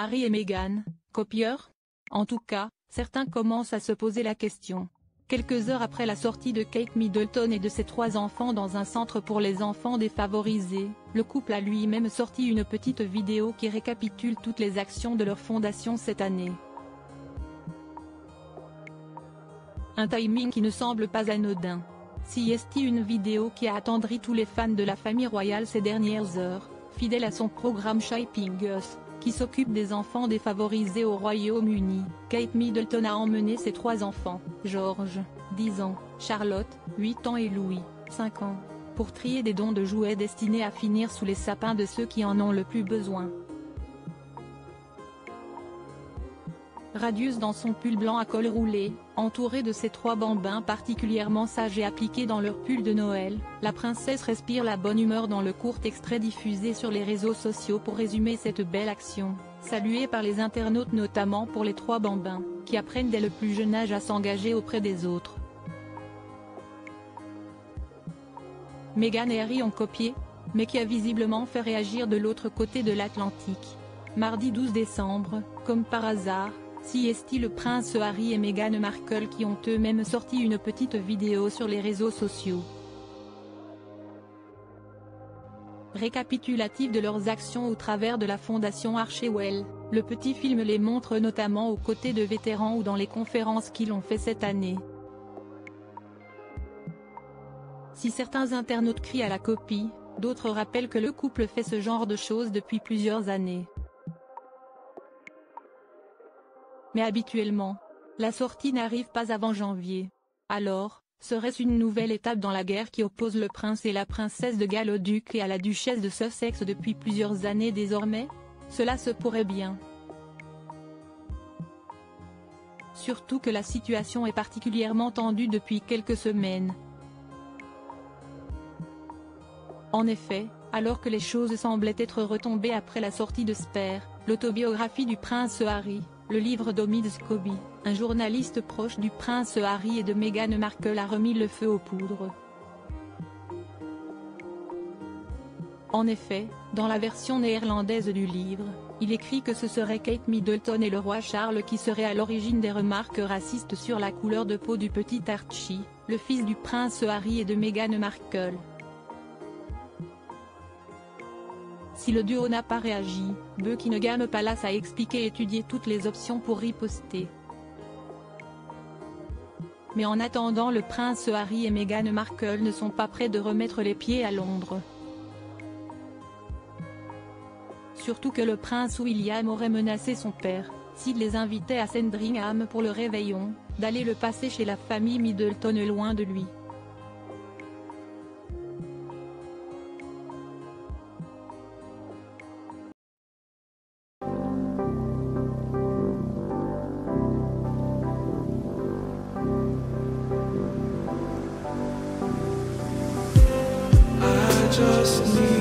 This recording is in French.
Harry et Meghan, copieurs? En tout cas, certains commencent à se poser la question. Quelques heures après la sortie de Kate Middleton et de ses 3 enfants dans un centre pour les enfants défavorisés, le couple a lui-même sorti une petite vidéo qui récapitule toutes les actions de leur fondation cette année. Un timing qui ne semble pas anodin. Si est une vidéo qui a attendri tous les fans de la famille royale ces dernières heures, fidèle à son programme Shaping Us, qui s'occupe des enfants défavorisés au Royaume-Uni. Kate Middleton a emmené ses 3 enfants, George, 10 ans, Charlotte, 8 ans et Louis, 5 ans, pour trier des dons de jouets destinés à finir sous les sapins de ceux qui en ont le plus besoin. Radieuse dans son pull blanc à col roulé, entourée de ses 3 bambins particulièrement sages et appliqués dans leur pull de Noël, la princesse respire la bonne humeur dans le court extrait diffusé sur les réseaux sociaux pour résumer cette belle action, saluée par les internautes notamment pour les 3 bambins, qui apprennent dès le plus jeune âge à s'engager auprès des autres. Meghan et Harry ont copié, mais qui a visiblement fait réagir de l'autre côté de l'Atlantique. Mardi 12 décembre, comme par hasard, est le prince Harry et Meghan Markle qui ont eux-mêmes sorti une petite vidéo sur les réseaux sociaux. Récapitulative de leurs actions au travers de la fondation Archewell, le petit film les montre notamment aux côtés de vétérans ou dans les conférences qu'ils ont fait cette année. Si certains internautes crient à la copie, d'autres rappellent que le couple fait ce genre de choses depuis plusieurs années. Mais habituellement, la sortie n'arrive pas avant janvier. Alors, serait-ce une nouvelle étape dans la guerre qui oppose le prince et la princesse de Galles au duc et à la duchesse de Sussex depuis plusieurs années désormais? Cela se pourrait bien. Surtout que la situation est particulièrement tendue depuis quelques semaines. En effet, alors que les choses semblaient être retombées après la sortie de Spare, l'autobiographie du prince Harry, le livre d'Omid Scobie, un journaliste proche du prince Harry et de Meghan Markle a remis le feu aux poudres. En effet, dans la version néerlandaise du livre, il écrit que ce serait Kate Middleton et le roi Charles qui seraient à l'origine des remarques racistes sur la couleur de peau du petit Archie, le fils du prince Harry et de Meghan Markle. Si le duo n'a pas réagi, Buckingham Palace a expliqué étudier toutes les options pour riposter. Mais en attendant, le prince Harry et Meghan Markle ne sont pas prêts de remettre les pieds à Londres. Surtout que le prince William aurait menacé son père, s'il les invitait à Sandringham pour le réveillon, d'aller le passer chez la famille Middleton loin de lui. Just need